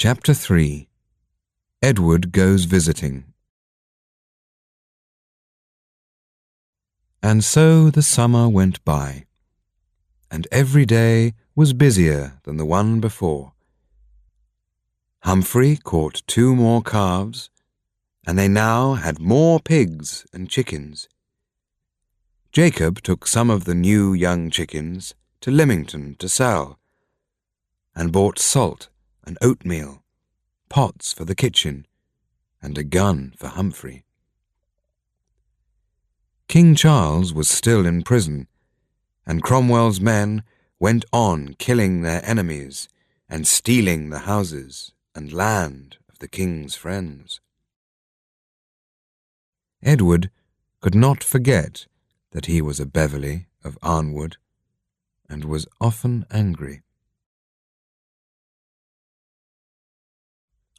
Chapter 3. Edward Goes Visiting. And so the summer went by, and every day was busier than the one before. Humphrey caught 2 more calves, and they now had more pigs and chickens. Jacob took some of the new young chickens to Lymington to sell, and bought salt and oatmeal, pots for the kitchen, and a gun for Humphrey. King Charles was still in prison, and Cromwell's men went on killing their enemies and stealing the houses and land of the king's friends. Edward could not forget that he was a Beverley of Arnwood, and was often angry.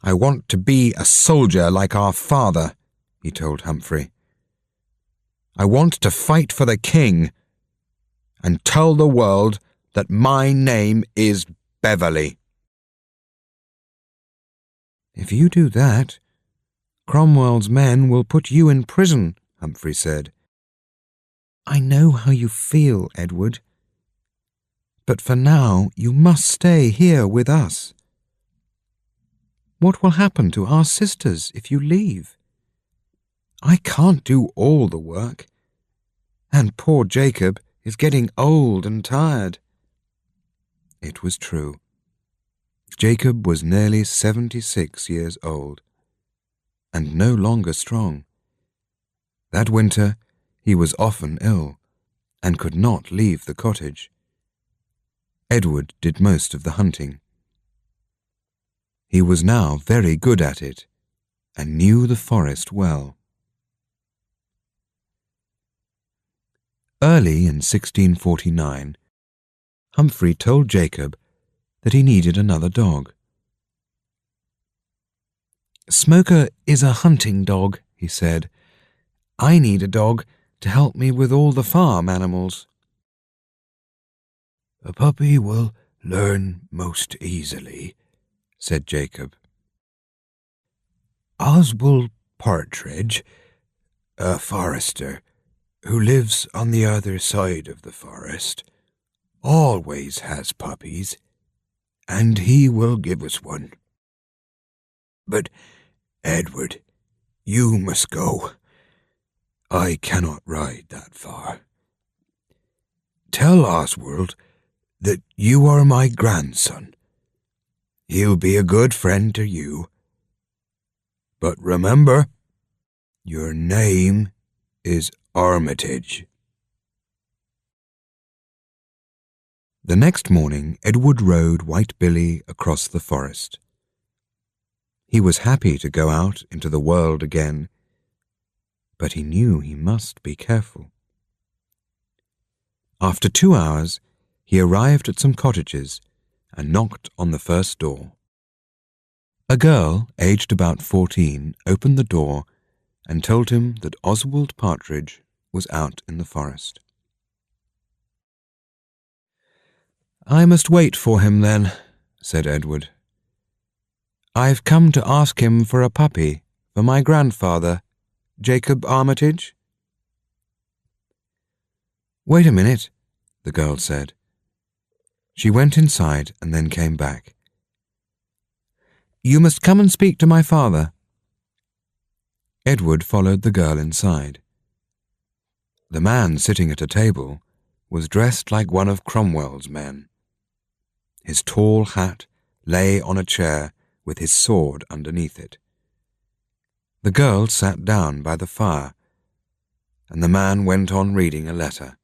"I want to be a soldier like our father," he told Humphrey. "I want to fight for the king and tell the world that my name is Beverley." "If you do that, Cromwell's men will put you in prison," Humphrey said. "I know how you feel, Edward, but for now you must stay here with us. What will happen to our sisters if you leave? I can't do all the work, and poor Jacob is getting old and tired." It was true. Jacob was nearly 76 years old, and no longer strong. That winter he was often ill, and could not leave the cottage. Edward did most of the hunting. He was now very good at it, and knew the forest well. Early in 1649, Humphrey told Jacob that he needed another dog. "Smoker is a hunting dog," he said. "I need a dog to help me with all the farm animals." "A puppy will learn most easily," said Jacob. "Oswald Partridge, a forester who lives on the other side of the forest, always has puppies, and he will give us one. But, Edward, you must go. I cannot ride that far. Tell Oswald that you are my grandson. He'll be a good friend to you. But remember, your name is Armitage." The next morning Edward rode White Billy across the forest. He was happy to go out into the world again, but he knew he must be careful. After 2 hours, he arrived at some cottages and knocked on the first door. A girl, aged about 14, opened the door and told him that Oswald Partridge was out in the forest. "I must wait for him then," said Edward. "I've come to ask him for a puppy for my grandfather, Jacob Armitage." "Wait a minute," the girl said. She went inside and then came back. "You must come and speak to my father." Edward followed the girl inside. The man sitting at a table was dressed like one of Cromwell's men. His tall hat lay on a chair with his sword underneath it. The girl sat down by the fire, and the man went on reading a letter.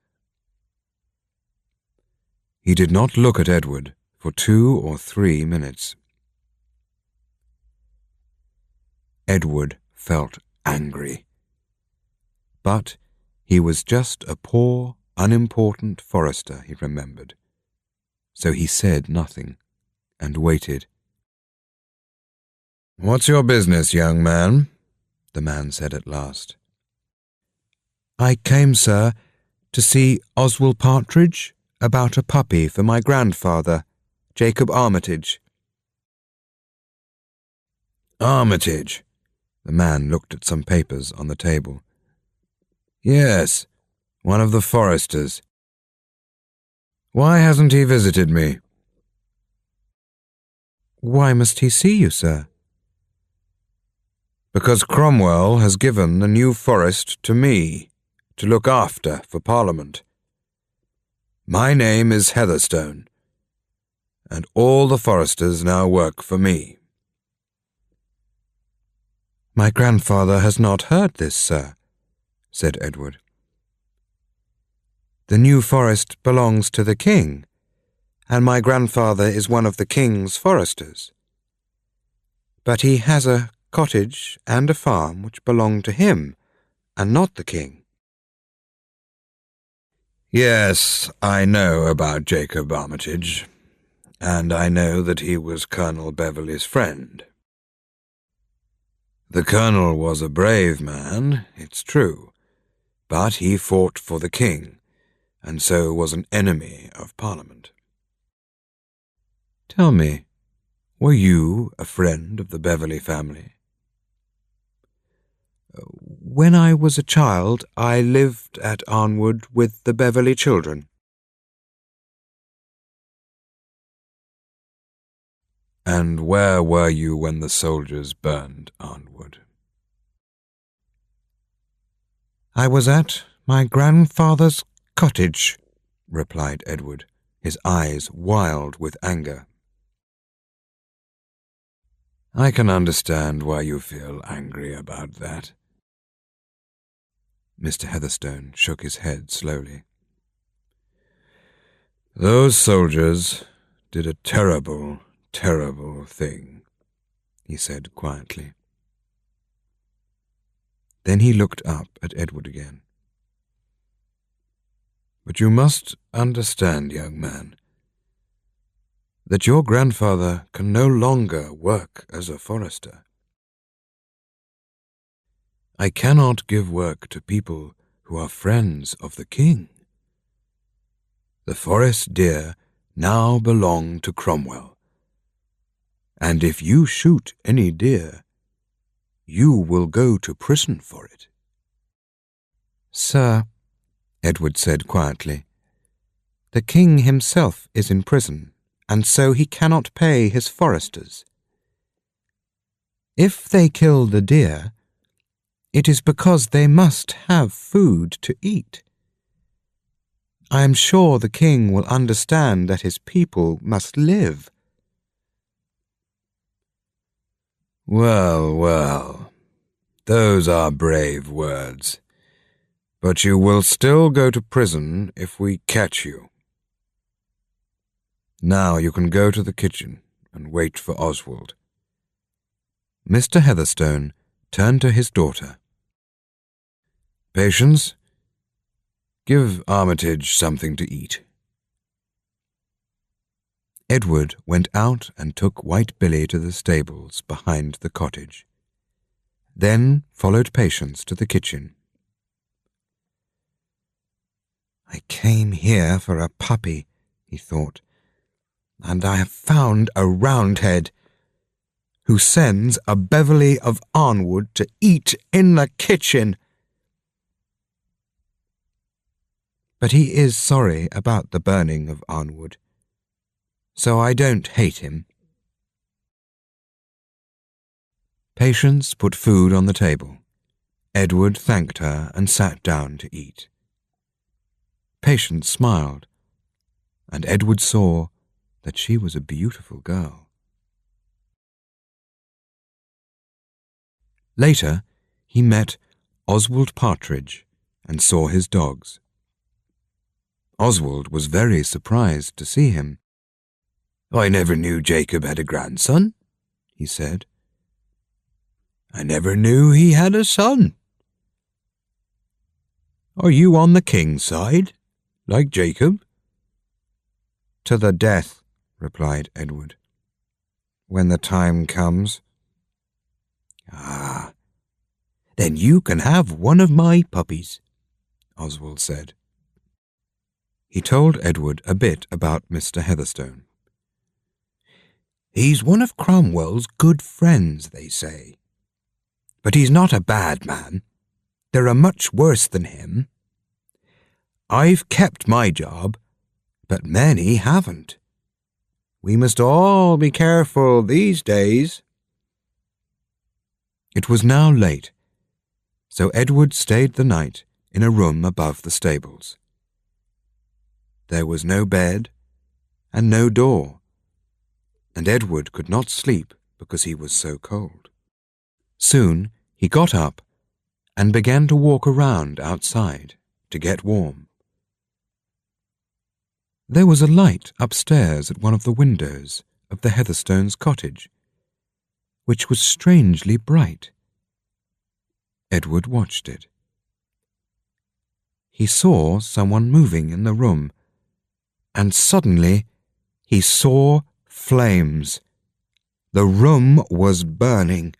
He did not look at Edward for 2 or 3 minutes. Edward felt angry. But he was just a poor, unimportant forester, he remembered. So he said nothing, and waited. "What's your business, young man?" the man said at last. "I came, sir, to see Oswald Partridge about a puppy for my grandfather, Jacob Armitage." Armitage. The man looked at some papers on the table. Yes, one of the foresters. Why hasn't he visited me? Why must he see you, sir? Because Cromwell has given the New Forest to me, to look after for Parliament. My name is Heatherstone, and all the foresters now work for me. My grandfather has not heard this, sir, said Edward. The New Forest belongs to the king, and my grandfather is one of the king's foresters. But he has a cottage and a farm which belong to him, and not the king. Yes, I know about Jacob Armitage, and I know that he was Colonel Beverley's friend. The colonel was a brave man, it's true, but he fought for the king, and so was an enemy of Parliament. Tell me, were you a friend of the Beverley family? When I was a child, I lived at Arnwood with the Beverley children. And where were you when the soldiers burned Arnwood? I was at my grandfather's cottage, replied Edward, his eyes wild with anger. I can understand why you feel angry about that. Mr. Heatherstone shook his head slowly. Those soldiers did a terrible, terrible thing, he said quietly. Then he looked up at Edward again. But you must understand, young man, that your grandfather can no longer work as a forester. I cannot give work to people who are friends of the king. The forest deer now belong to Cromwell, and if you shoot any deer, you will go to prison for it. Sir, Edward said quietly, the king himself is in prison, and so he cannot pay his foresters. If they kill the deer, it is because they must have food to eat. I am sure the king will understand that his people must live. Well, well, those are brave words, but you will still go to prison if we catch you. Now you can go to the kitchen and wait for Oswald. Mr. Heatherstone turned to his daughter. Patience, give Armitage something to eat. Edward went out and took White Billy to the stables behind the cottage. Then followed Patience to the kitchen. I came here for a puppy, he thought, and I have found a Roundhead who sends a Beverley of Arnwood to eat in the kitchen. But he is sorry about the burning of Arnwood, so I don't hate him. Patience put food on the table. Edward thanked her and sat down to eat. Patience smiled, and Edward saw that she was a beautiful girl. Later, he met Oswald Partridge and saw his dogs. Oswald was very surprised to see him. I never knew Jacob had a grandson, he said. I never knew he had a son. Are you on the king's side, like Jacob? To the death, replied Edward. When the time comes. Ah, then you can have one of my puppies, Oswald said. He told Edward a bit about Mr. Heatherstone. He's one of Cromwell's good friends, they say. But he's not a bad man. There are much worse than him. I've kept my job, but many haven't. We must all be careful these days." It was now late, so Edward stayed the night in a room above the stables. There was no bed and no door, and Edward could not sleep because he was so cold. Soon he got up and began to walk around outside to get warm. There was a light upstairs at one of the windows of the Heatherstones' cottage, which was strangely bright. Edward watched it. He saw someone moving in the room, and suddenly he saw flames. The room was burning.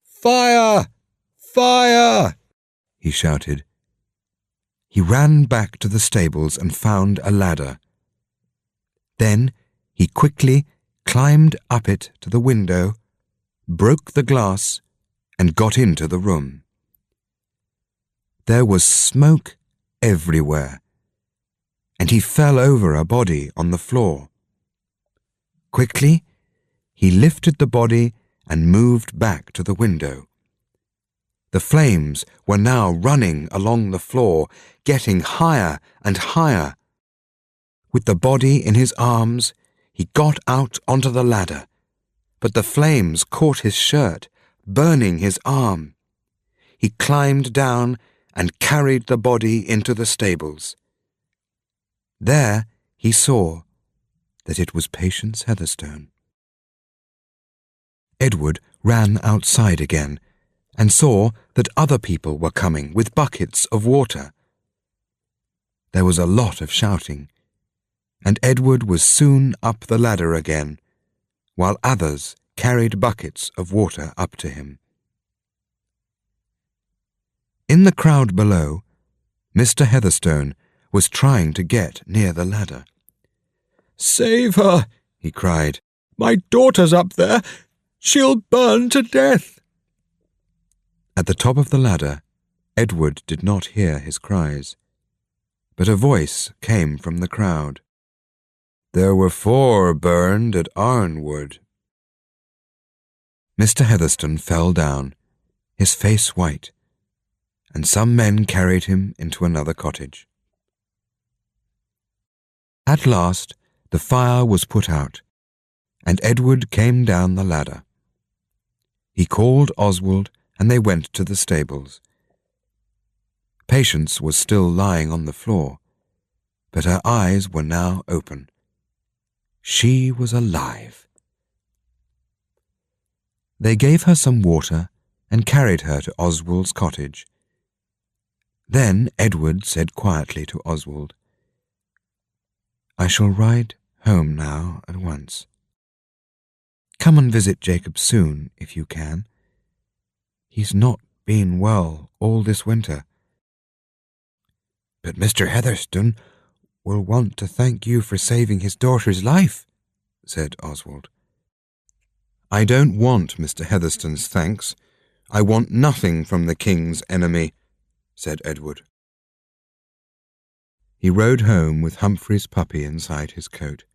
"Fire! Fire!" he shouted. He ran back to the stables and found a ladder. Then he quickly climbed up it to the window, broke the glass, and got into the room. There was smoke everywhere, and he fell over a body on the floor. Quickly, he lifted the body and moved back to the window. The flames were now running along the floor, getting higher and higher. With the body in his arms, he got out onto the ladder, but the flames caught his shirt, burning his arm. He climbed down and carried the body into the stables. There he saw that it was Patience Heatherstone. Edward ran outside again and saw that other people were coming with buckets of water. There was a lot of shouting, and Edward was soon up the ladder again, while others carried buckets of water up to him. In the crowd below, Mr. Heatherstone was trying to get near the ladder. "Save her!" he cried. "My daughter's up there. She'll burn to death." At the top of the ladder, Edward did not hear his cries, but a voice came from the crowd. "There were 4 burned at Arnwood." Mr. Heatherstone fell down, his face white, and some men carried him into another cottage. At last the fire was put out, and Edward came down the ladder. He called Oswald, and they went to the stables. Patience was still lying on the floor, but her eyes were now open. She was alive. They gave her some water and carried her to Oswald's cottage. Then Edward said quietly to Oswald, "I shall ride home now at once. Come and visit Jacob soon, if you can. He's not been well all this winter." "But Mr. Heatherstone will want to thank you for saving his daughter's life," said Oswald. "I don't want Mr. Heatherstone's thanks. I want nothing from the king's enemy," said Edward. He rode home with Humphrey's puppy inside his coat.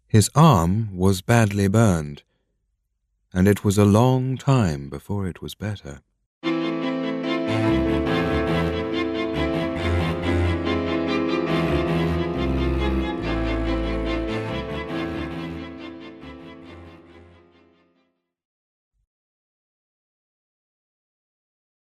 His arm was badly burned, and it was a long time before it was better.